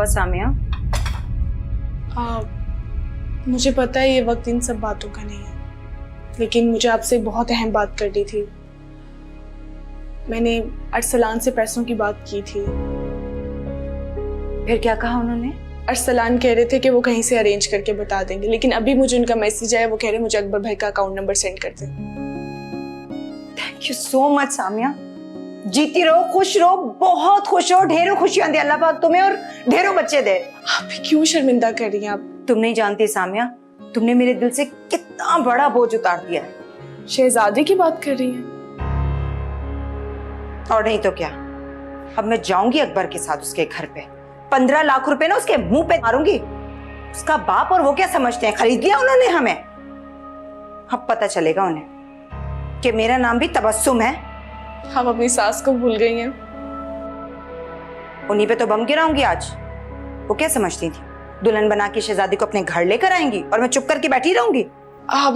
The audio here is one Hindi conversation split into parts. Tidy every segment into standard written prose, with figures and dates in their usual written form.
हुआ सामिया? मुझे पता है ये वक्त इन सब बातों का नहीं है, लेकिन मुझे आपसे एक बहुत अहम बात करनी थी। मैंने अरसलान से पैसों की बात की थी। फिर क्या कहा उन्होंने? अरसलान कह रहे थे कि वो कहीं से अरेंज करके बता देंगे, लेकिन अभी मुझे उनका मैसेज आया, वो कह रहे मुझे अकबर भाई का अकाउंट नंबर सेंड कर दें। Thank you so much Samia. जीती रहो, खुश रहो, बहुत खुश रहो, ढेरों खुशियां दे अल्लाह पाक तुम्हें और ढेरों बच्चे दे। आप क्यों शर्मिंदा कर रही हैं? आप तुम नहीं जानती सामिया, तुमने मेरे दिल से कितना बड़ा बोझ उतार दिया है। शहजादे की बात कर रही हैं? और नहीं तो क्या, अब मैं जाऊंगी अकबर के साथ उसके घर पे, 15 लाख रुपए ना उसके मुंह पे मारूंगी। उसका बाप और वो क्या समझते हैं, खरीद लिया उन्होंने हमें। अब पता चलेगा उन्हें कि मेरा नाम भी तबस्सुम है। हम अपनी सास को भूल गई हैं। उन्हीं पे तो बम गिराऊंगी आज। वो क्या समझती थी, दुल्हन बना के शहजादी को अपने घर लेकर आएंगी और मैं चुप करके बैठी रहूंगी?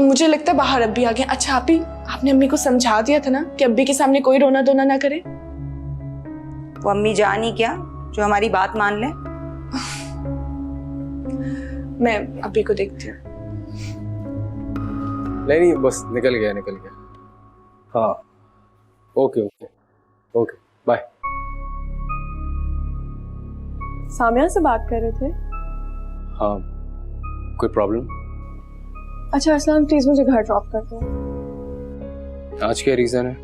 मुझे लगता है बाहर अब्बी आ गए। अच्छा आपने अम्मी को समझा दिया था ना कि अब्बी के सामने कोई रोना धोना ना करे? वो अम्मी जान ही क्या जो हमारी बात मान ले। मैं अब्बी को देखती हूँ। नहीं बस निकल गया। हाँ ओके बाय। सामिया से बात कर रहे थे? हाँ, कोई प्रॉब्लम? अच्छा अरसलान प्लीज मुझे घर ड्रॉप कर दो। आज क्या रीजन है?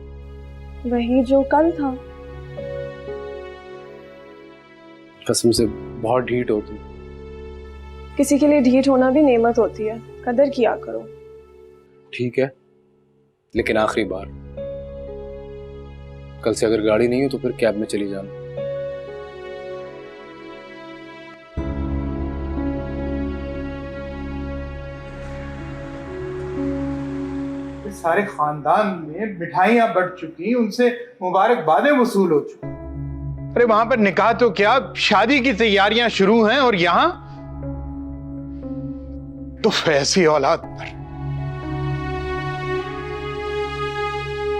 वही जो कल था। कसम से बहुत ढीठ हो तुम। किसी के लिए ढीठ होना भी नेमत होती है, कदर किया करो। ठीक है, लेकिन आखिरी बार, कल से अगर गाड़ी नहीं हो तो फिर कैब में चली जाना। सारे खानदान में मिठाइयां बढ़ चुकी, उनसे मुबारकबादें वसूल हो चुकी। अरे वहां पर निकाह तो क्या, शादी की तैयारियां शुरू हैं और यहां तो ऐसी औलाद पर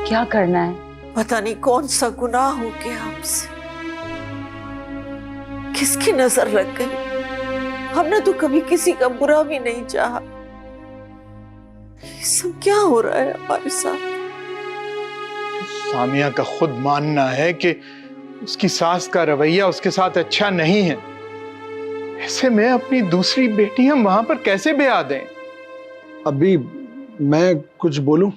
क्या करना है? पता नहीं कौन सा गुनाह हो गया हमसे, किसकी नजर लग गई। हमने तो कभी किसी का बुरा भी नहीं चाहा। ये सब क्या हो रहा है हमारे साथ? सामिया का खुद मानना है कि उसकी सास का रवैया उसके साथ अच्छा नहीं है। ऐसे में अपनी दूसरी बेटी हम वहां पर कैसे ब्याह दें? अभी मैं कुछ बोलूं?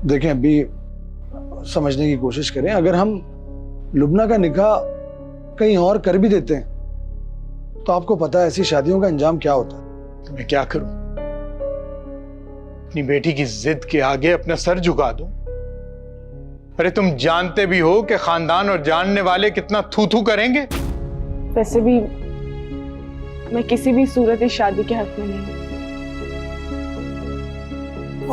देखें, अभी समझने की कोशिश करें। अगर हम लुबना का निकाह कहीं और कर भी देते हैं तो आपको पता है ऐसी शादियों का अंजाम क्या होता है। तो मैं क्या करूं? अपनी बेटी की जिद के आगे अपना सर झुका दूं? अरे तुम जानते भी हो कि खानदान और जानने वाले कितना थू थू करेंगे। वैसे भी मैं किसी भी सूरत इस शादी के हक में नहीं हूं।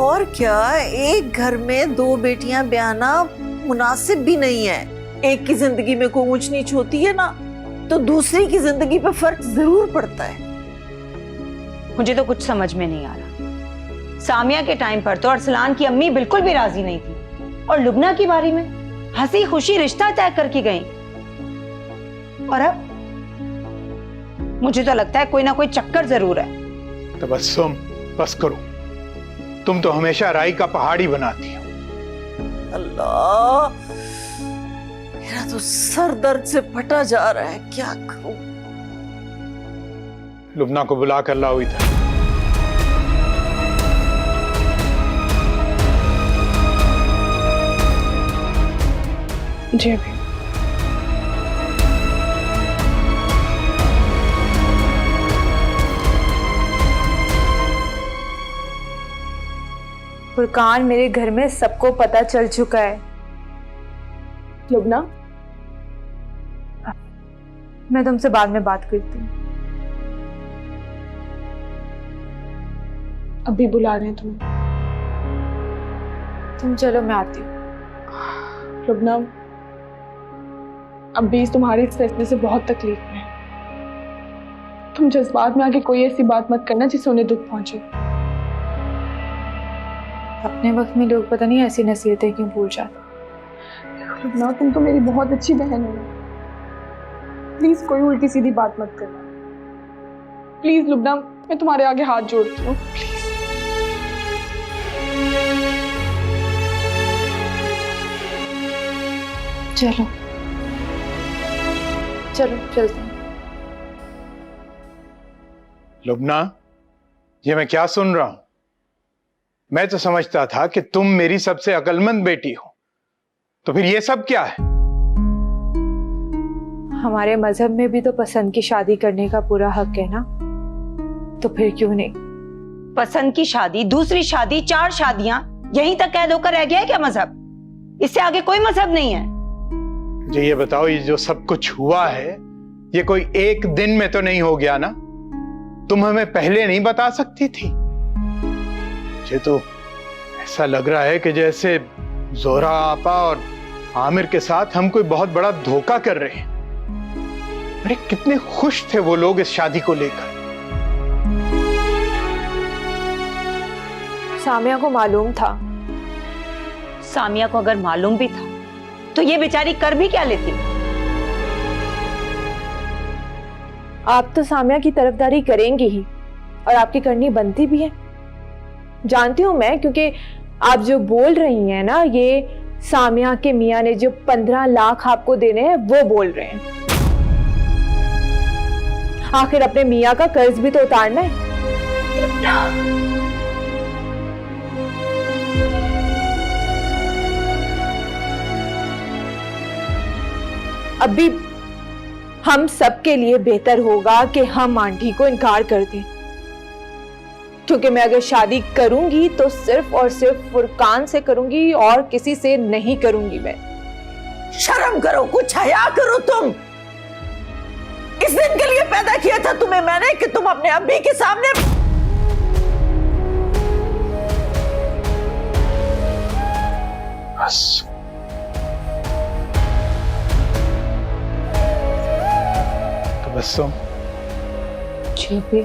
और क्या, एक घर में दो बेटियां ब्याहना मुनासिब भी नहीं है। एक की जिंदगी में कोई ऊंच नीच होती है ना, तो दूसरी की जिंदगी पे फर्क जरूर पड़ता है। मुझे तो कुछ समझ में नहीं आ रहा। सामिया के टाइम पर तो अरसलान की अम्मी बिल्कुल भी राजी नहीं थी, और लुबना की बारी में हंसी खुशी रिश्ता तय करके गई। और अब मुझे तो लगता है कोई ना कोई चक्कर जरूर है। तबस्सुम, बस करो। तुम तो हमेशा राई का पहाड़ी बनाती हो। अल्लाह, मेरा तो सर दर्द से फटा जा रहा है, क्या करूं? लुबना को बुला कर लाओ इधर। जी अभी। फुरकान, मेरे घर में सबको पता चल चुका है। लुबना, मैं तुमसे बाद में बात करती हूँ। अभी बुला रहे हैं तुम्हें। तुम चलो, मैं आती हूँ। लुबना, अभी तुम्हारे इस फैसले से बहुत तकलीफ में है। तुम जज्बात में आके कोई ऐसी बात मत करना जिससे उन्हें दुख पहुंचे। अपने वक्त में लोग पता नहीं ऐसी नसीहतें क्यों भूल जाते। लुबना, तुम तो मेरी बहुत अच्छी बहन हो। प्लीज कोई उल्टी सीधी बात मत करना। प्लीज लुबना, मैं तुम्हारे आगे हाथ जोड़ती हूँ, प्लीज। चलो चलो चलते हैं। लुबना, ये मैं क्या सुन रहा हूं? मैं तो समझता था कि तुम मेरी सबसे अक्लमंद बेटी हो, तो फिर ये सब क्या है? हमारे मजहब में भी तो पसंद की शादी करने का पूरा हक है ना, तो फिर क्यों नहीं? पसंद की शादी, दूसरी शादी, 4 शादियां, यहीं तक कैद होकर रह गया है क्या मजहब? इससे आगे कोई मजहब नहीं है। मुझे ये बताओ, ये जो सब कुछ हुआ है, ये कोई एक दिन में तो नहीं हो गया ना? तुम हमें पहले नहीं बता सकती थी? मुझे तो ऐसा लग रहा है कि जैसे जोहरा आपा और आमिर के साथ हम कोई बहुत बड़ा धोखा कर रहे हैं। अरे कितने खुश थे वो लोग इस शादी को लेकर। सामिया को मालूम था। सामिया को अगर मालूम भी था तो ये बेचारी कर भी क्या लेती? आप तो सामिया की तरफदारी करेंगी ही, और आपकी करनी बनती भी है। जानती हूं मैं, क्योंकि आप जो बोल रही हैं ना, ये सामिया के मियां ने जो 15 लाख आपको देने हैं वो बोल रहे हैं। आखिर अपने मियां का कर्ज भी तो उतारना है। अभी हम सबके लिए बेहतर होगा कि हम आंटी को इनकार कर दें, क्योंकि मैं अगर शादी करूंगी तो सिर्फ और सिर्फ फुरकान से करूंगी और किसी से नहीं करूंगी। मैं शर्म करो, कुछ हया करो तुम। इस दिन के लिए पैदा किया था तुम्हें मैंने कि तुम अपने अब्बी के सामने बस तो बस तुम जी भी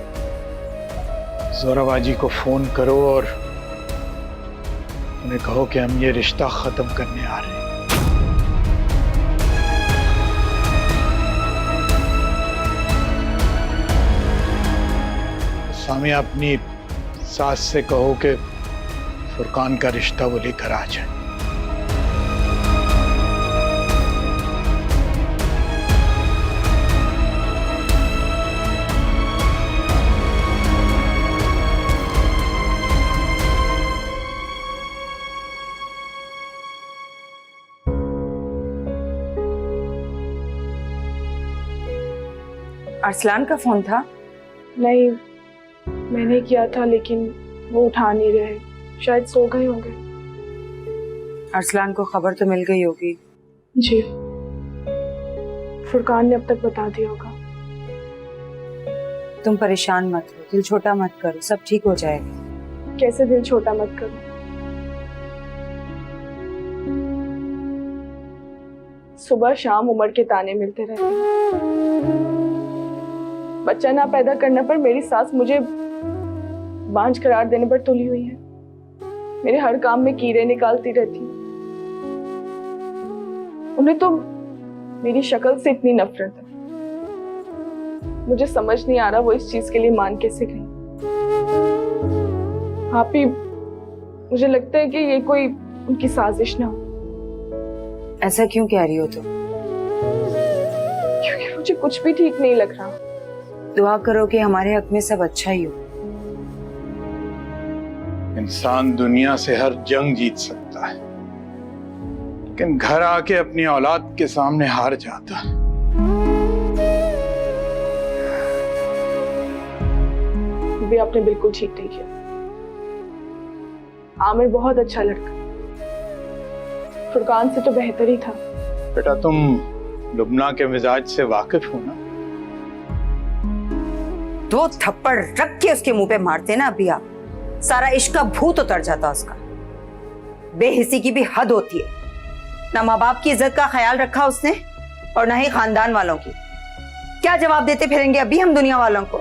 जोराबाजी को फोन करो और उन्हें कहो कि हम ये रिश्ता खत्म करने आ रहे हैं। सामिया, अपनी सास से कहो कि फुरकान का रिश्ता वो लेकर आ जाए। अरसलान का फोन था? नहीं, मैंने किया था लेकिन वो उठा नहीं रहे, शायद सो गए होंगे। अरसलान को खबर तो मिल गई होगी। जी, फुरकान ने अब तक बता दिया होगा। तुम परेशान मत हो, दिल छोटा मत करो, सब ठीक हो जाएगा। कैसे दिल छोटा मत करो? सुबह शाम उमर के ताने मिलते रहते हैं। बच्चा ना पैदा करने पर मेरी सास मुझे बांझ करार देने पर तुली हुई है। मेरे हर काम में कीड़े निकालती रहती है। उन्हें तो मेरी शक्ल से इतनी नफरत है, मुझे समझ नहीं आ रहा वो इस चीज के लिए मान कैसे गई। आप ही, मुझे लगता है कि ये कोई उनकी साजिश ना हो। ऐसा क्यों कह रही हो तुम? क्योंकि मुझे कुछ भी ठीक नहीं लग रहा। दुआ करो कि हमारे हक में सब अच्छा ही हो। इंसान दुनिया से हर जंग जीत सकता है, लेकिन घर आके अपनी औलाद के सामने हार जाता है। भी आपने बिल्कुल ठीक नहीं किया। आमिर बहुत अच्छा लड़का, फुरकान से तो बेहतर ही था। बेटा, तुम लुबना के मिजाज से वाकिफ हो ना? 2 थप्पड़ रख के उसके मुंह पे मारते ना अभी आप, सारा इश्क का भूत उतर जाता उसका। बेहिसी की भी हद होती है। ना माँ बाप की इज्जत का ख्याल रखा उसने और ना ही खानदान वालों की। क्या जवाब देते फिरेंगे अभी हम दुनिया वालों को?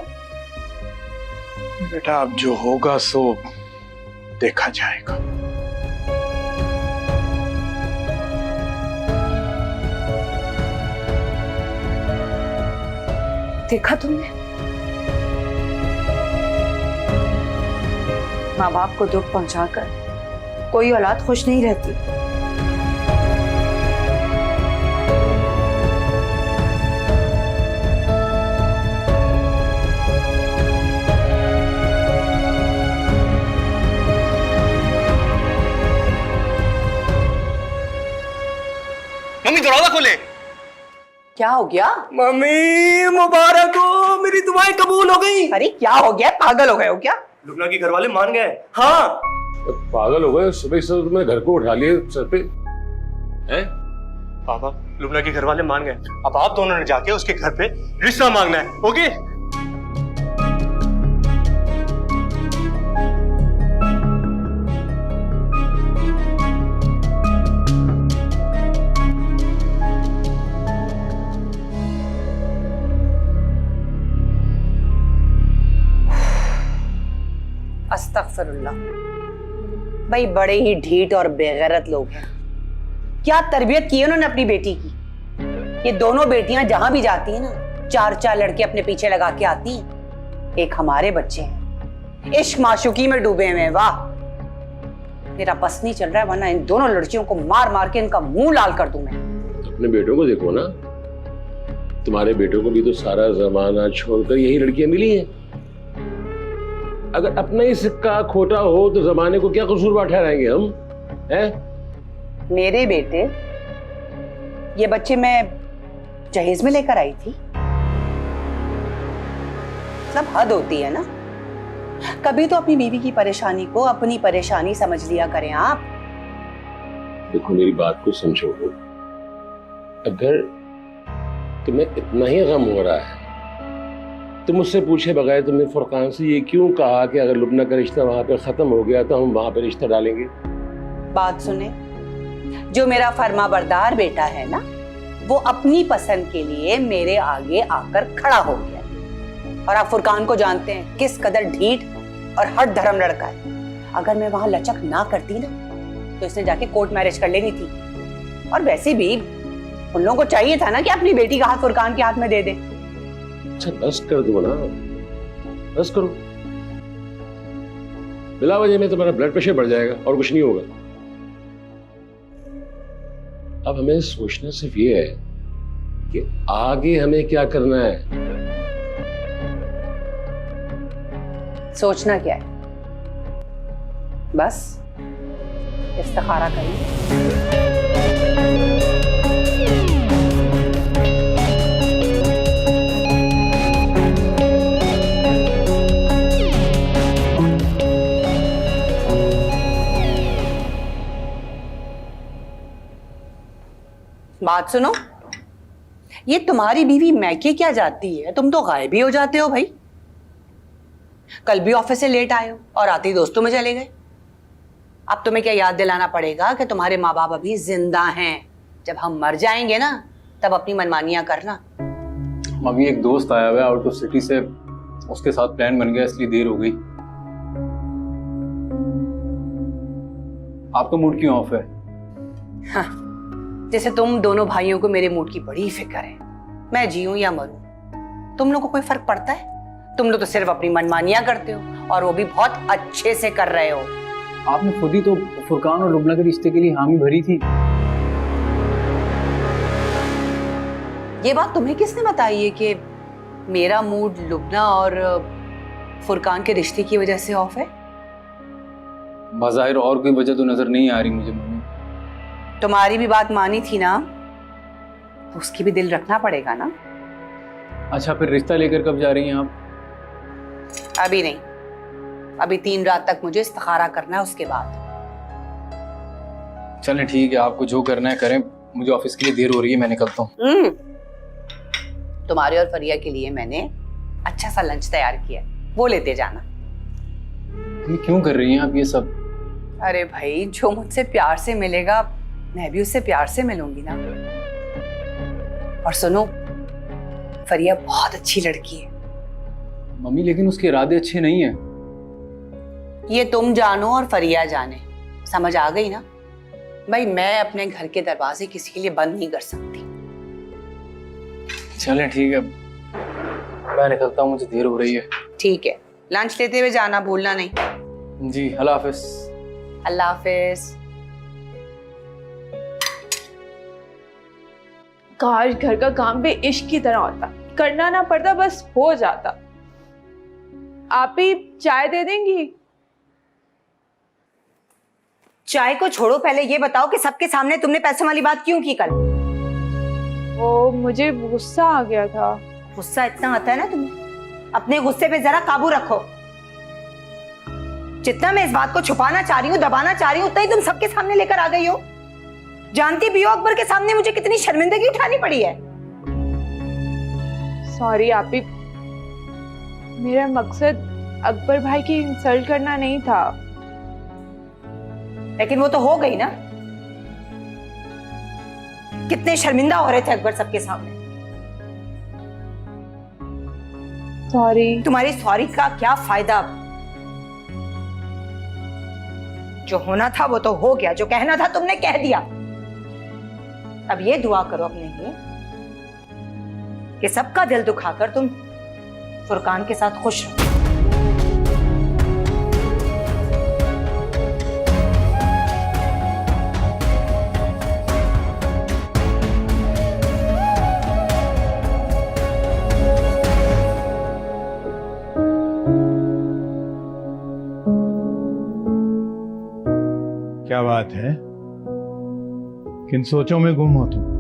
बेटा, अब जो होगा सो देखा जाएगा। देखा तुमने? माँ बाप को दुख पहुंचाकर कोई औलाद खुश नहीं रहती। मम्मी दरवाजा खोले। क्या हो गया? मम्मी मुबारक हो, मेरी दुआएं कबूल हो गई। अरे क्या हो गया? पागल हो गए हो क्या? लुबना के घर वाले मान गए। हाँ पागल हो गए? सुबह से तुमने घर को उठा लिए सर पे हैं? पापा, लुबना के घर वाले मान गए। अब आप दोनों ने जाके उसके घर पे रिश्ता मांगना है। ओके? अस्तगफिरुल्लाह। भाई बड़े ही ढीठ और बेगैरत लोग हैं। क्या तरबियत की है उन्होंने अपनी बेटी की। ये दोनों बेटियां जहां भी जाती हैं ना, चार चार लड़के अपने पीछे लगा के आती हैं। एक हमारे बच्चे हैं, इश्क माशुकी में डूबे हुए हैं। वाह, मेरा बस नहीं चल रहा है, वरना इन दोनों लड़कियों को मार मार के इनका मुंह लाल कर दूं मैं। अपने बेटों को देखो ना, तुम्हारे बेटों को भी तो सारा जमाना छोड़कर यही लड़कियां मिली हैं। अगर अपना ही सिक्का खोटा हो तो जमाने को क्या कसूरवार ठहराएंगे हम, हैं? मेरे बेटे, ये बच्चे मैं जहेज में लेकर आई थी। सब हद होती है ना। कभी तो अपनी बीवी की परेशानी को अपनी परेशानी समझ लिया करें आप। देखो मेरी बात को समझो, अगर तुम्हें इतना ही गम हो रहा है तो मुझसे पूछे बगैर तुमने फुरकान से ये क्यों कहा कि अगर लुबना का रिश्ता वहां पे खत्म हो गया तो हम वहां पे रिश्ता डालेंगे? बात सुने, जो मेरा फर्माबरदार बेटा है ना, वो अपनी पसंद के लिए मेरे आगे आकर खड़ा हो गया। और आप फुरकान को जानते हैं किस कदर ढीठ और हट धर्म लड़का है। अगर मैं वहां लचक ना करती ना तो इसने जाके कोर्ट मैरिज कर लेनी थी। और वैसे भी उन लोगों को चाहिए था ना कि अपनी बेटी का हाथ फुरकान के हाथ में दे दे। अच्छा बस कर दो ना, बस करो। बिला वजह में तुम्हारा ब्लड प्रेशर बढ़ जाएगा और कुछ नहीं होगा। अब हमें सोचना सिर्फ ये है कि आगे हमें क्या करना है। सोचना क्या है? बस इस्तिखारा करिए। बात सुनो, ये तुम्हारी बीवी मैके क्या जाती है, तुम तो गायब ही हो जाते हो भाई। कल भी ऑफिस से लेट आए हो और आते ही दोस्तों में चले गए। अब तुम्हें क्या याद दिलाना पड़ेगा कि तुम्हारे माँ बाप अभी जिंदा हैं। जब हम मर जाएंगे ना, तब अपनी मनमानियां करना। अभी एक दोस्त आया हुआ है आउट ऑफ सिटी से, उसके साथ प्लान बन गया, इसलिए देर हो गई। आपका मूड क्यों ऑफ है? हाँ, जैसे तुम दोनों भाइयों को मेरे मूड की बड़ी फिक्र है। मैं जीऊं या मरूं, तुम लोगों को कोई फर्क पड़ता है? तुम लोग तो सिर्फ अपनी मनमानियां करते हो, और वो भी बहुत अच्छे से कर रहे हो। आपने खुद ही तो फुरकान और लुबना के रिश्ते के लिए हामी भरी थी। ये बात तुम्हें किसने बताई है कि मेरा मूड लुबना और फुरकान के रिश्ते की वजह से ऑफ है? बज़ाहिर और कोई वजह तो नजर नहीं आ रही मुझे मम्मी। तुम्हारी भी बात मानी थी ना, तो उसकी भी दिल रखना पड़ेगा ना। अच्छा फिर रिश्ता लेकर कब जा रही हैं आप? अभी नहीं, अभी 3 रात तक मुझे इस्तिखारा करना है, उसके बाद। चलें ठीक है, आपको जो करना है करें, मुझे ऑफिस के लिए देर हो रही है, मैं निकलता हूँ। तुम्हारे और फरिया के लिए मैंने अच्छा सा लंच तैयार किया है, वो लेते जाना। ये क्यों कर रही हैं आप ये सब? अरे भाई, जो मुझसे प्यार से मिलेगा मैं भी उससे प्यार से मिलूंगी ना। और सुनो, फरिया बहुत अच्छी लड़की है। मम्मी लेकिन उसके इरादे अच्छे नहीं हैं। ये तुम जानो और फरिया जाने। समझ आ गई ना भाई? मैं अपने घर के दरवाजे किसी के लिए बंद नहीं कर सकती। चलें ठीक है। मैं निकलता हूँ, मुझे देर हो रही है। ठीक है, लंच लेते हुए जाना, भूलना नहीं। जी, अल्लाह हाफिज। अल्लाह हाफिज। काश घर का काम भी इश्क की तरह होता, करना ना पड़ता, बस हो जाता। आप ही चाय दे देंगी? चाय को छोड़ो, पहले ये बताओ कि सबके सामने तुमने पैसों वाली बात क्यों की कल? वो मुझे गुस्सा आ गया था। गुस्सा इतना आता है ना तुम्हें, अपने गुस्से पे जरा काबू रखो। जितना मैं इस बात को छुपाना चाह रही हूँ, दबाना चाह रही हूँ, उतना ही तुम सबके सामने लेकर आ गई हो। जानती भी हो अकबर के सामने मुझे कितनी शर्मिंदगी उठानी पड़ी है। सॉरी आपी, मेरा मकसद अकबर भाई की इंसल्ट करना नहीं था। लेकिन वो तो हो गई ना। कितने शर्मिंदा हो रहे थे अकबर सबके सामने। सॉरी। तुम्हारी सॉरी का क्या फायदा? जो होना था वो तो हो गया, जो कहना था तुमने कह दिया। अब ये दुआ करो अपने लिए कि सबका दिल दुखाकर तुम फुरकान के साथ खुश रहो। क्या बात है, किन सोचों में गुम हो तुम?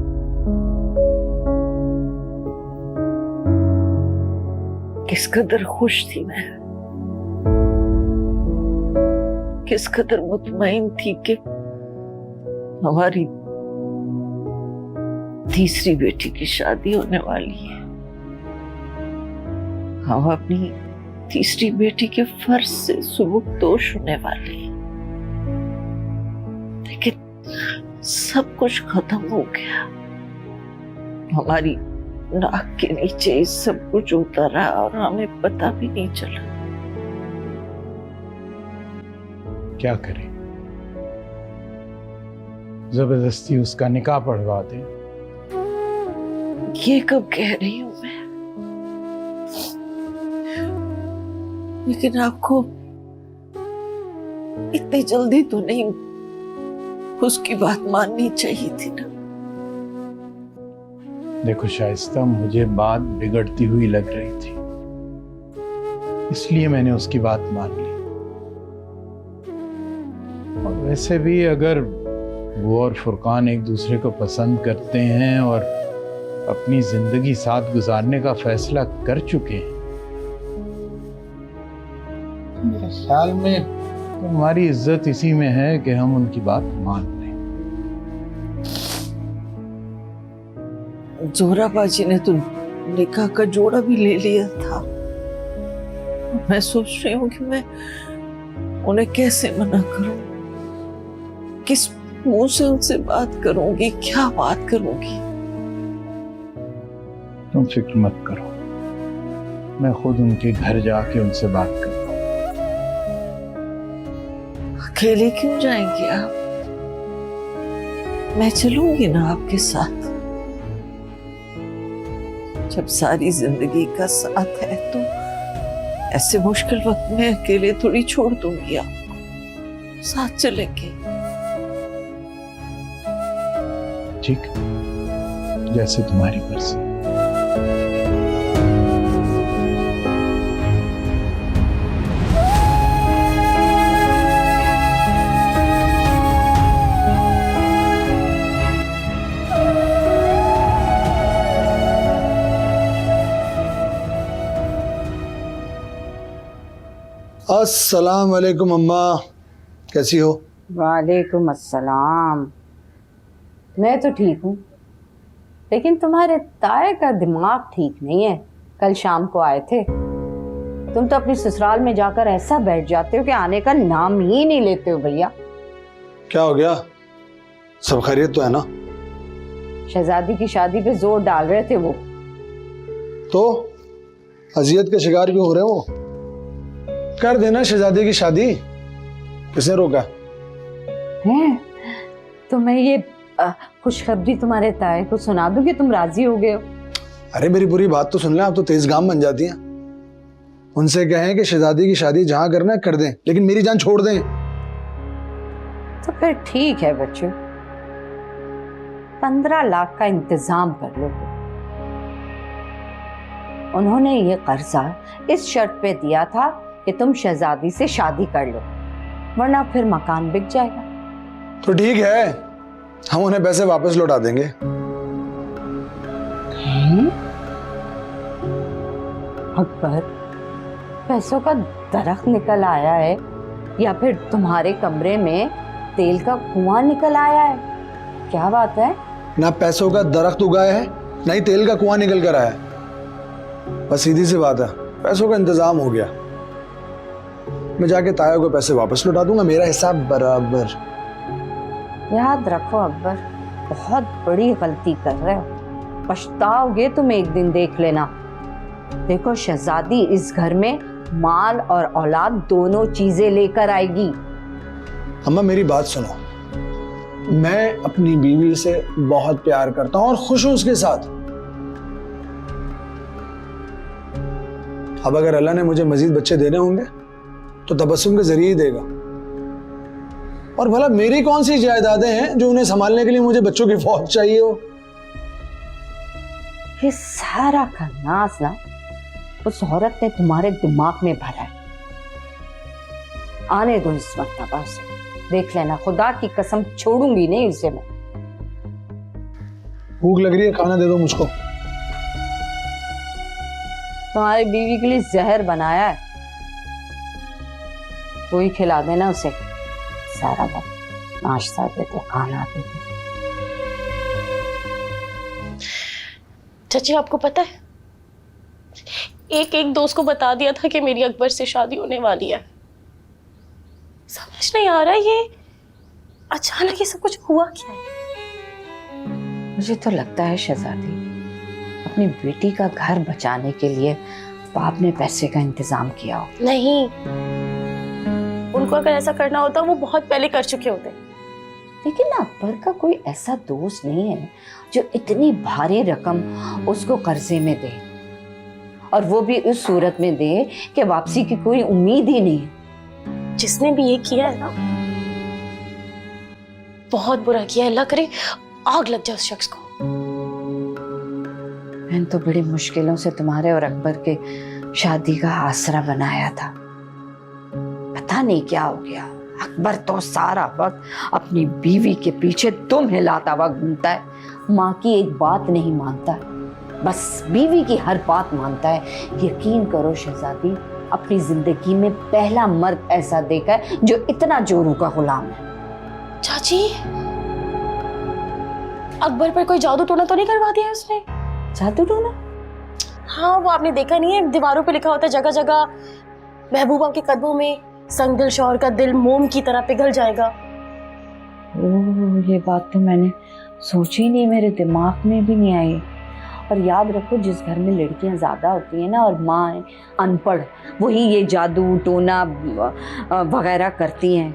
किस कदर खुश थी मैं, किस कदर मुतमईन थी कि हमारी तीसरी बेटी की शादी होने वाली है। हम अपनी तीसरी बेटी के फर्ज से सुबुकदोश होने वाले हैं, लेकिन सब कुछ खत्म हो गया। हमारी नाक के नीचे ही सब कुछ होता रहा और हमें पता भी नहीं चला। क्या करें, जबरदस्ती उसका निकाह पढ़वा दें। ये कब कह रही हूं मैं, लेकिन आपको इतनी जल्दी तो नहीं उसकी बात माननी चाहिए थी ना। देखो शाइस्ता, मुझे बात बिगड़ती हुई लग रही थी, इसलिए मैंने उसकी बात मान ली। और वैसे भी अगर वो और फुरकान एक दूसरे को पसंद करते हैं और अपनी जिंदगी साथ गुजारने का फैसला कर चुके हैं, मेरे ख्याल में तो हमारी इज्जत इसी में है कि हम उनकी बात मान लें। जोराबाजी ने तो निकाह का जोड़ा भी ले लिया था। मैं सोच रही हूँ कि मैं उन्हें कैसे मना करूं, किस मुंह से उनसे बात करूंगी, क्या बात करूंगी। तुम फिक्र मत करो, मैं खुद उनके घर जाके उनसे बात करता हूँ। अकेले क्यों जाएंगे आप? मैं चलूंगी ना आपके साथ। जब सारी जिंदगी का साथ है तो ऐसे मुश्किल वक्त में अकेले थोड़ी छोड़ दूंगी आपको, साथ चलेंगे। ठीक, जैसे तुम्हारी मर्जी। अस्सलाम वालेकुम अम्मा, कैसी हो? वालेकुम अस्सलाम। मैं तो ठीक हूँ, लेकिन तुम्हारे ताए का दिमाग ठीक नहीं है। कल शाम को आए थे, तुम तो अपनी ससुराल में जाकर ऐसा बैठ जाते हो कि आने का नाम ही नहीं लेते हो। भैया क्या हो गया? सब खैरियत तो है ना? शहजादी की शादी पे जोर डाल रहे थे वो। तो अजियत के शिकार क्यों हो रहे हो? कर देना शहजादी की शादी, किसने रोका? है तो मैं ये खुशखबरी तुम्हारे ताए को सुना दूं कि तुम राजी हो गए हो। अरे मेरी बुरी बात तो सुन लें, आप तो तेज गाम बन जाती हैं। उनसे कहें कि शहजादी की शादी जहां करना है कर दें, लेकिन मेरी जान छोड़ दें। तो फिर ठीक है बच्चों, 15 लाख का इंतजाम कर लो तुम। उन्होंने ये कर्जा इस शर्त पे दिया था कि तुम शहजादी से शादी कर लो, वरना फिर मकान बिक जाएगा। तो ठीक है, हम उन्हें पैसे वापस लौटा देंगे। अकबर, पैसों का दरख्त निकल आया है या फिर तुम्हारे कमरे में तेल का कुआं निकल आया है? क्या बात है? ना पैसों का दरख्त उगाया है, ना ही तेल का कुआं निकल कर आया है। बस सीधी सी बात है, पैसों का इंतजाम हो गया। मैं जाके ताया को पैसे वापस लौटा दूंगा, मेरा हिसाब बराबर। याद रखो अकबर, बहुत बड़ी गलती कर रहे हो, पछताओगे तुम एक दिन, देख लेना। देखो शहजादी इस घर में माल और औलाद दोनों चीजें लेकर आएगी। अम्मा मेरी बात सुनो, मैं अपनी बीवी से बहुत प्यार करता हूं और खुश हूं उसके साथ। अब अगर अल्लाह ने मुझे मजीद बच्चे देने होंगे तो तबस्सुम के जरिए ही देगा। और भला मेरी कौन सी जायदादें हैं जो उन्हें संभालने के लिए मुझे बच्चों की फौज चाहिए हो? ये सारा का नाज ना उस औरत ने तुम्हारे दिमाग में भरा है। आने दो इस मर्तबा उसे, देख लेना, खुदा की कसम छोड़ूंगी नहीं उसे मैं। भूख लग रही है, खाना दे दो मुझको। तुम्हारी बीवी के लिए जहर बनाया है, तो ही खिला देना उसे। सारा वक्त नाश्ता दे दो, खाना दे दो। चाची आपको पता है, एक दोस्त को बता दिया था कि मेरी अकबर से शादी होने वाली है। समझ नहीं आ रहा ये अचानक ये सब कुछ हुआ क्या है। मुझे तो लगता है शहजादी अपनी बेटी का घर बचाने के लिए बाप ने पैसे का इंतजाम किया हो। नहीं, उनको अगर ऐसा करना होता वो बहुत पहले कर चुके होते। लेकिन अकबर का कोई ऐसा दोस्त नहीं है जो इतनी भारी रकम उसको कर्जे में दे, और वो भी उस सूरत में दे कि वापसी की कोई उम्मीद ही नहीं। जिसने भी ये किया है ना, बहुत बुरा किया है। अल्लाह करे आग लग जाए उस शख्स को। मैंने तो बड़ी मुश्किलों से तुम्हारे और अकबर के शादी का आसरा बनाया था, पता नहीं क्या हो गया। अकबर तो सारा वक्त अपनी बीवी के पीछे तुम हिलाता हुआ घूमता है, माँ की एक बात नहीं मानता, बस बीवी की हर बात मानता है। यकीन करो शहजादी, अपनी जिंदगी में पहला मर्द ऐसा देखा है जो इतना जोरों का गुलाम है। चाची, अकबर पर कोई जादू टोना तो नहीं करवा दिया उसने? जादू टोना? हाँ, वो आपने देखा नहीं है, दीवारों पे लिखा होता है जगह जगह, महबूबा के कदमों में संग दिल शौहर का दिल मोम की तरह पिघल जाएगा। ओह, ये बात तो मैंने सोची नहीं, मेरे दिमाग में भी नहीं आई। और याद रखो, जिस घर में लड़कियां ज्यादा होती हैं ना और माँ अनपढ़, वही ये जादू टोना वगैरह करती हैं।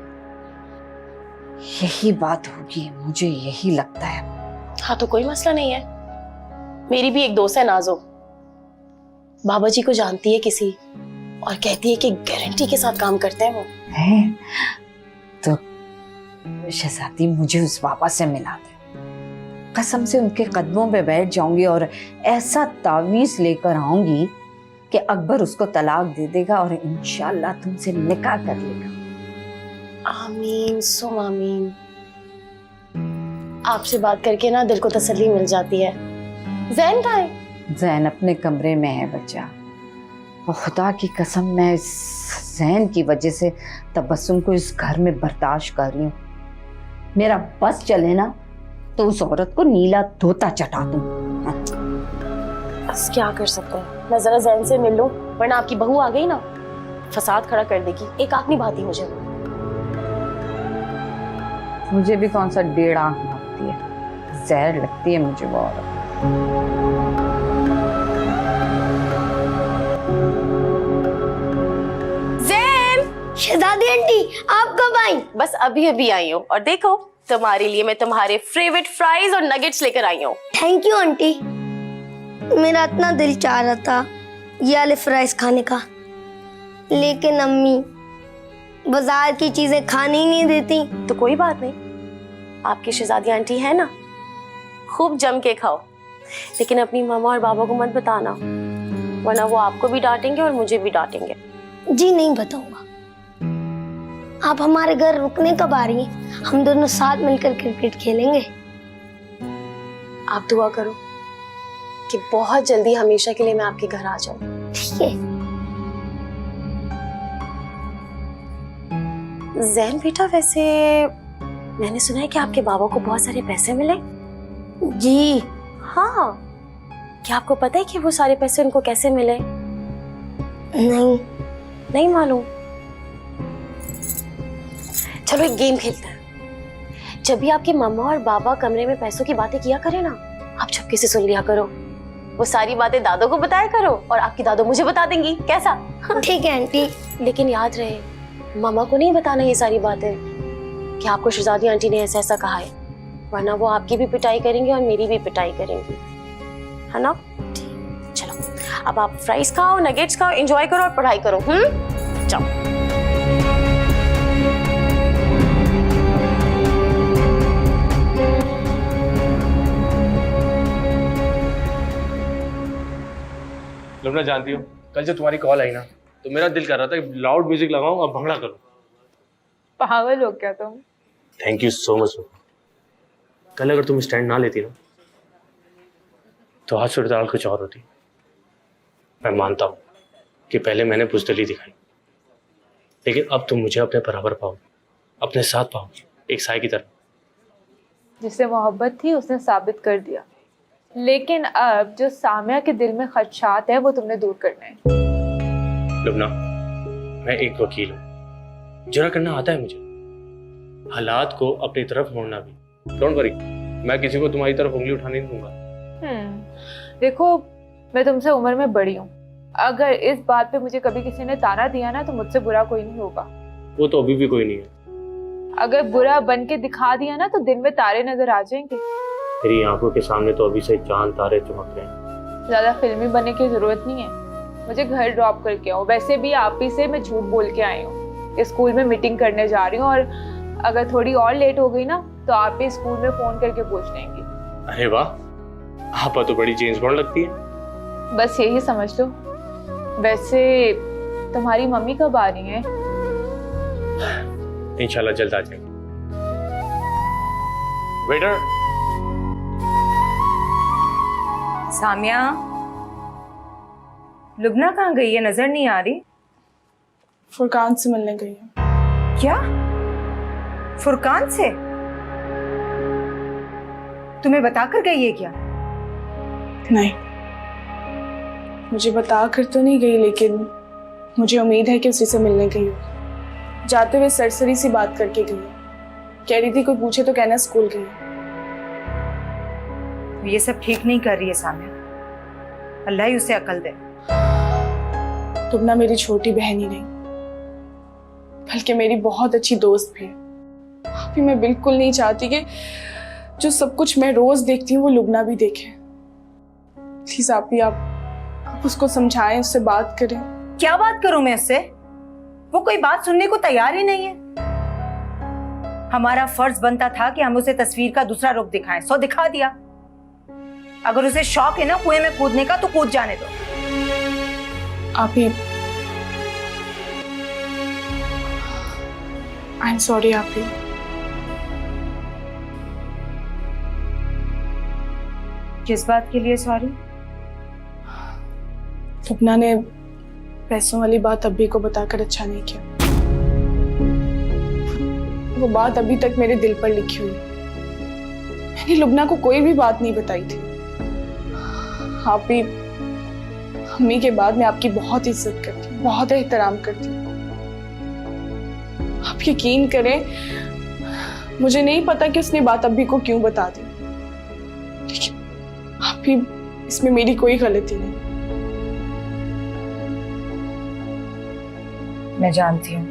यही बात होगी, मुझे यही लगता है। हाँ, तो कोई मसला नहीं है। मेरी भी एक दोस्त है नाजो, बाबा जी को जानती है किसी, और कहती है कि गारंटी के साथ काम करते हैं वो। है तो शहजादी मुझे उस बाबा से मिला दे, कसम से उनके कदमों पे बैठ जाऊंगी और ऐसा तावीज लेकर आऊंगी कि अकबर उसको तलाक दे देगा और इंशाल्लाह तुमसे निकाह कर लेगा। आमीन सुम आमीन। आपसे बात करके ना दिल को तसल्ली मिल जाती है। जैन कहाँ है? जैन अपने कमरे में है बच्चा, और खुदा की कसम मैं इस जैन की वजह से तबस्सुम को इस घर में बर्दाश्त कर रही हूँ। मेरा बस चले ना तो उस औरत को नीला धोता चटा दूं। बस क्या कर सकते हैं, मैं जरा जैन से मिल लूं, वरना आपकी बहू आ गई ना फसाद खड़ा कर देगी। एक आंख नहीं भाती मुझे। मुझे भी कौन सा 1.5 आंख भागती है, जहर लगती है मुझे वो औरत। शहजादी आंटी, आप कब आई? बस अभी अभी आई हूँ, और देखो तुम्हारे लिए मैं तुम्हारे फेवरेट फ्राइज और नगेट्स लेकर आई हूँ। Thank you aunty. मेरा इतना दिल चाह रहा था ये वाले फ्राइज खाने का, लेकिन अम्मी बाजार की चीजें खाने ही नहीं देती। तो कोई बात नहीं, आपकी शहजादी आंटी है ना, खूब जम के खाओ, लेकिन अपनी मामा और बाबा को मत बताना, वरना वो आपको भी डांटेंगे और मुझे भी डांटेंगे। जी नहीं बताऊंगा। आप हमारे घर रुकने कब आ रही हैं? हम दोनों साथ मिलकर क्रिकेट खेलेंगे। आप दुआ करो कि बहुत जल्दी हमेशा के लिए मैं आपके घर आ जाऊं। ठीक है। जैन बेटा, वैसे मैंने सुना है कि आपके बाबा को बहुत सारे पैसे मिले। जी हाँ, क्या आपको पता है कि वो सारे पैसे उनको कैसे मिले? नहीं। नहीं मालूम? चलो एक गेम खेलते हैं। जब भी आपके मम्मा और बाबा कमरे में पैसों की बातें किया करे ना, आप चुपके से सुन लिया करो। वो सारी बातें दादो को बताया करो और आपकी दादो मुझे बता देंगी। कैसा? ठीक है आंटी। लेकिन याद रहे, मामा को नहीं बताना ये सारी बातें कि आपको शहजादी आंटी ने ऐसा ऐसा कहा है, वरना वो आपकी भी पिटाई करेंगे और मेरी भी पिटाई करेंगी, है ना? चलो अब आप फ्राइज खाओ, नगेट्स खाओ, एंजॉय करो और पढ़ाई करो। जाओ। लुबना, जानती हो कल जब तुम्हारी कॉल आई ना, तो मेरा दिल कर रहा था कि लाउड म्यूजिक लगाऊं और भंगड़ा करूं। पागल हो क्या तुम? Thank you so much. कल अगर तुम स्टैंड ना लेती ना, तो आज सूरत कुछ और होती। मैं मानता हूँ कि पहले मैंने बुज़दिली दिखाई, लेकिन अब तुम मुझे अपने बराबर पाओ, अपने साथ पाओ, एक साई की तरह। जिससे मोहब्बत थी उसने साबित कर दिया, लेकिन अब जो सामिया के दिल में खदशात है वो तुमने दूर करना है। लुबना, मैं एक वकील हूँ, जुरा करना आता है मुझे, हालात को अपनी तरफ मोड़ना भी। डोंट वरी, मैं किसी को तुम्हारी तरफ उंगली उठाने नहीं दूंगा। देखो, मैं तुमसे उम्र में बड़ी हूँ, अगर इस बात पे मुझे कभी किसी ने ताना दिया ना, तो मुझसे बुरा कोई नहीं होगा। वो तो अभी भी कोई नहीं है। अगर बुरा बन के दिखा दिया ना, तो दिन में तारे नजर आ जाएंगे। तेरी आंखों के सामने तो अभी से चांद तारे चमक रहे हैं। ज्यादा फिल्मी बनने की जरूरत नहीं है, मुझे घर ड्रॉप करके आओ। वैसे भी आप ही से मैं झूठ बोल के आई हूँ, स्कूल में मीटिंग करने जा रही हूँ, और अगर थोड़ी और लेट हो गई ना, तो आप ही स्कूल में फोन करके पूछ लेंगी। अरे वाह, आप तो बड़ी जेम्स बॉन्ड लगती है। बस यही समझ लो। वैसे तुम्हारी मम्मी कब आ रही है? इंशाल्लाह जल्द आ जाएंगे। वेटर। सामिया, लुबना कहाँ गई है? नजर नहीं आ रही। फुरकान से मिलने गई है। क्या? फुरकान से? तुम्हें बताकर गई है क्या? नहीं, मुझे बताकर तो नहीं गई, लेकिन मुझे उम्मीद है कि उसी से मिलने गई हो। जाते हुए सरसरी सी बात करके गई, कह रही थी कोई पूछे तो कहना स्कूल गई। ये सब ठीक नहीं कर रही है सामिया, अल्लाह ही उसे अकल दे। लुबना मेरी छोटी बहन ही नहीं, बल्कि मेरी बहुत अच्छी दोस्त भी है। अभी मैं बिल्कुल नहीं चाहती कि जो सब कुछ मैं रोज देखती हूँ वो लुबना भी देखे। प्लीज आप उसको समझाएं, उससे बात करें। क्या बात करूं मैं उससे? वो कोई बात सुनने को तैयार ही नहीं है। हमारा फर्ज बनता था कि हम उसे तस्वीर का दूसरा रुख दिखाएं, सो दिखा दिया। अगर उसे शौक है ना कुएं में कूदने का, तो कूद जाने दो। आप ही आई एम सॉरी। आप ही किस बात के लिए सॉरी? लुबना ने पैसों वाली बात अब्बी को बताकर अच्छा नहीं किया। वो बात अभी तक मेरे दिल पर लिखी हुई। मैंने लुबना को कोई भी बात नहीं बताई थी। आप भी अम्मी के बाद मैं आपकी बहुत इज्जत करती हूँ, बहुत एहतराम करती हूँ। आप यकीन करें, मुझे नहीं पता कि उसने बात अब्बी को क्यों बता दी, लेकिन आप भी इसमें मेरी कोई गलती नहीं। मैं जानती हूँ,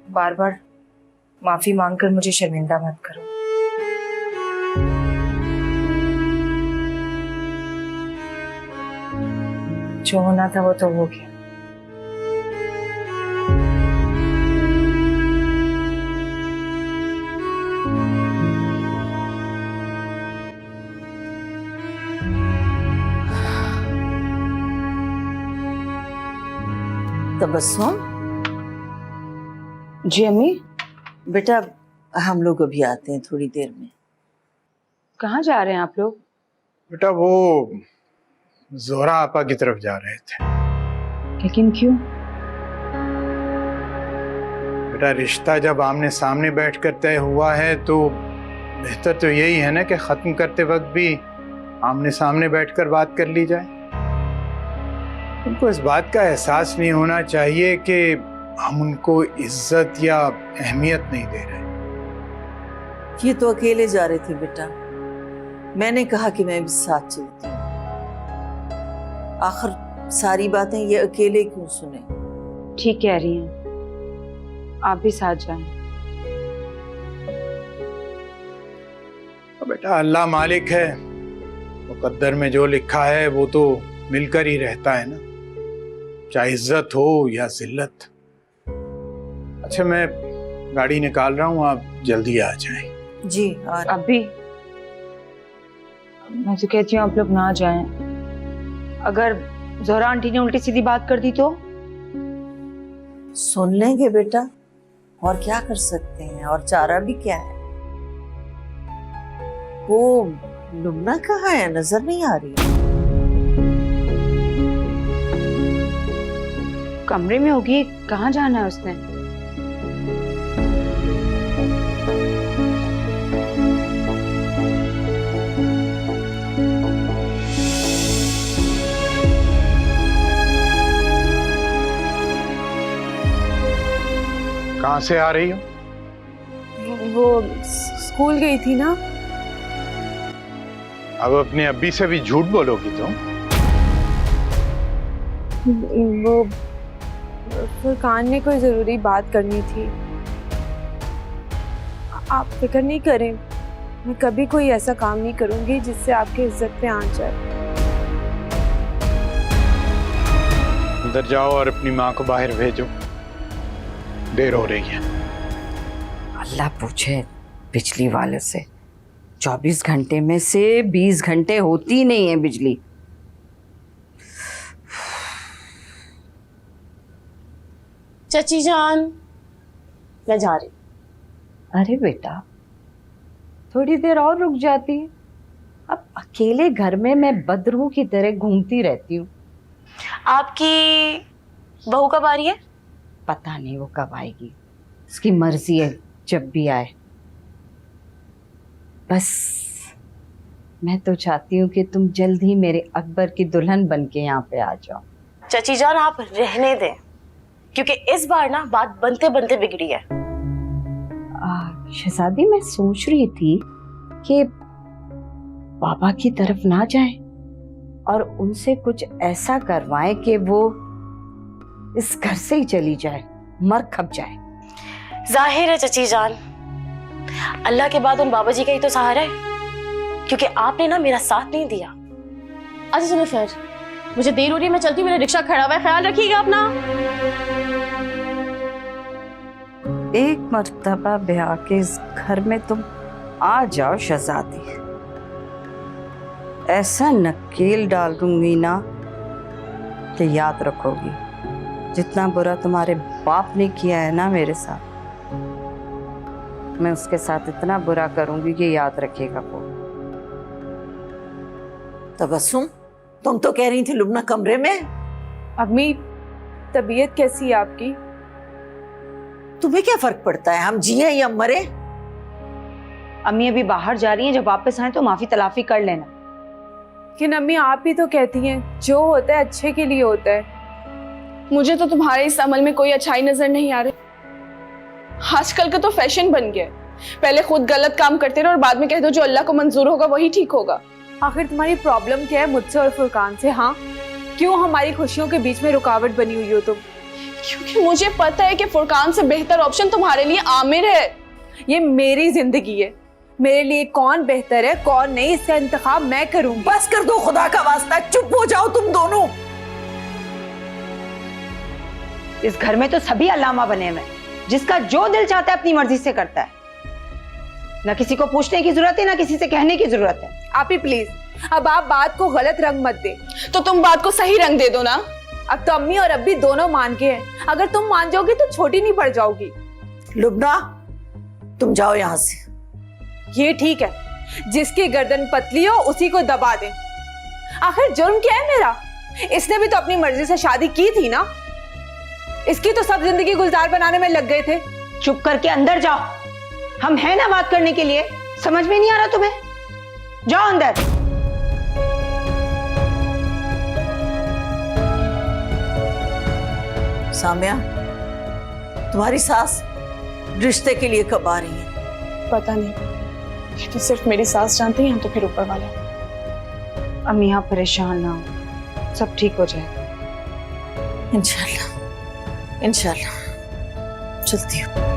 बार बार माफी मांगकर मुझे शर्मिंदा मत करो। जो होना था वो तो हो गया। तबस्सुम, जी अम्मी। बेटा हम लोग अभी आते हैं थोड़ी देर में। कहाँ जा रहे हैं आप लोग? बेटा वो जोहरा आपा की तरफ जा रहे थे। लेकिन क्यों? बेटा रिश्ता जब आमने सामने बैठकर तय हुआ है तो बेहतर तो यही है ना कि खत्म करते वक्त भी आमने सामने बैठकर बात कर ली जाए। उनको इस बात का एहसास नहीं होना चाहिए कि हम उनको इज्जत या अहमियत नहीं दे रहे। ये तो अकेले जा रहे थे बेटा, मैंने कहा कि मैं भी साथ चलती हूँ। आखिर सारी बातें ये अकेले क्यों सुने? ठीक कह रही हैं, आप भी साथ जाएं। तो बेटा अल्लाह मालिक है, मुकद्दर में जो लिखा है वो तो मिलकर ही रहता है ना, चाहे इज्जत हो या जिल्लत। अच्छा मैं गाड़ी निकाल रहा हूँ, आप जल्दी आ जाएं। जी। और अभी मैं तो कहती हूँ आप लोग ना जाएं। अगर जोहरा आंटी ने उल्टी सीधी बात कर दी तो? सुन लेंगे बेटा, और क्या कर सकते हैं, और चारा भी क्या है। वो लुमना कहाँ है, नजर नहीं आ रही? कमरे में होगी, कहाँ जाना है उसने? कहाँ से आ रही हो? वो स्कूल गई थी ना। अब अपने अब्बी से भी झूठ बोलोगी तुम? वो फुरकान ने कोई जरूरी बात करनी थी। आप फिक्र नहीं करें, मैं कभी कोई ऐसा काम नहीं करूंगी जिससे आपकी इज्जत पे आंच आए। अंदर जाओ और अपनी माँ को बाहर भेजो, देर हो रही है। अल्लाह पूछे बिजली वाले से, 24 घंटे में से 20 घंटे होती नहीं है बिजली। चाची जान, मैं जा रही। अरे बेटा थोड़ी देर और रुक जाती। अब अकेले घर में मैं बदरू की तरह घूमती रहती हूँ। आपकी बहू कब आ रही है? पता नहीं वो कब आएगी, उसकी मर्जी है जब भी आए। बस मैं तो चाहती हूँ कि तुम जल्द ही मेरे अकबर की दुल्हन बन के यहाँ पे आ जाओ। चाची जान आप रहने दें, क्योंकि इस बार ना बात बनते बनते बिगड़ी है। शहजादी मैं सोच रही थी कि पापा की तरफ ना जाए और उनसे कुछ ऐसा करवाएं कि वो इस घर से ही चली जाए, मर खप जाए। जाहिर है चाची जान, अल्लाह के बाद उन बाबा जी का ही तो सहारा है, क्योंकि आपने ना मेरा साथ नहीं दिया। अच्छा चलो फिर, मुझे देर हो रही है, मैं चलती हूँ, मेरा रिक्शा खड़ा हुआ है, ख्याल रखिएगा अपना। एक मर्तबा ब्याह के इस घर में तुम आ जाओ शहजादी, ऐसा नकेल डाल दूंगी ना कि याद रखोगी। जितना बुरा तुम्हारे बाप ने किया है ना मेरे साथ, मैं उसके साथ इतना बुरा करूंगी कि याद रखेगा वो। तबस्सुम, तुम तो कह रही थी लुमना कमरे में। अम्मी तबीयत कैसी है आपकी? तुम्हें क्या फर्क पड़ता है, हम जिए या मरे? अम्मी अभी बाहर जा रही हैं, जब वापस आए तो माफी तलाफी कर लेना। लेकिन अम्मी आप ही तो कहती हैं जो होता है अच्छे के लिए होता है। मुझे तो तुम्हारे इस अमल में कोई अच्छाई नजर नहीं आ रही। आजकल का तो फैशन बन गया है, पहले खुद गलत काम करते रहो और बाद में कह दो जो अल्लाह को मंजूर होगा वही ठीक होगा। आखिर तुम्हारी प्रॉब्लम क्या है मुझसे और फुरकान से? हाँ, क्यों हमारी खुशियों के बीच में रुकावट बनी हुई हो तुम? क्योंकि मुझे पता है कि फुरकान से बेहतर ऑप्शन तुम्हारे लिए आमिर है। ये मेरी जिंदगी है, मेरे लिए कौन बेहतर है कौन नहीं इसका इंतखाब मैं करूंगी। बस कर दो खुदा का वास्ता, चुप हो जाओ तुम दोनों। इस घर में तो सभी अल्लामा बने हुए हैं, जिसका जो दिल चाहता है अपनी मर्जी से करता है। ना किसी को पूछने की जरूरत है, ना किसी से कहने की जरूरत है। आप ही प्लीज, अब आप बात को गलत रंग मत दे। तो तुम बात को सही रंग दे दो ना। अब तो अम्मी और अब्बी दोनों मान के हैं। अगर तुम मान जाओगी तो छोटी नहीं पड़ जाओगी। लुबना, तुम जाओ यहाँ से। ये ठीक है, जिसकी गर्दन पतली हो उसी को दबा दें। आखिर जुर्म क्या है मेरा? इसने भी तो अपनी मर्जी से शादी की थी ना। इसकी तो सब जिंदगी गुलजार बनाने में लग गए थे। चुप करके अंदर जाओ, हम हैं ना बात करने के लिए। समझ में नहीं आ रहा तुम्हें? जाओ अंदर। सामिया, तुम्हारी सास रिश्ते के लिए कब आ रही है? पता नहीं, ये तो सिर्फ मेरी सास जानती है, तो फिर ऊपर वाला। अम्मी आप परेशान ना हो, सब ठीक हो जाएगा। इंशाल्लाह, इंशाल्लाह। चलती हूँ।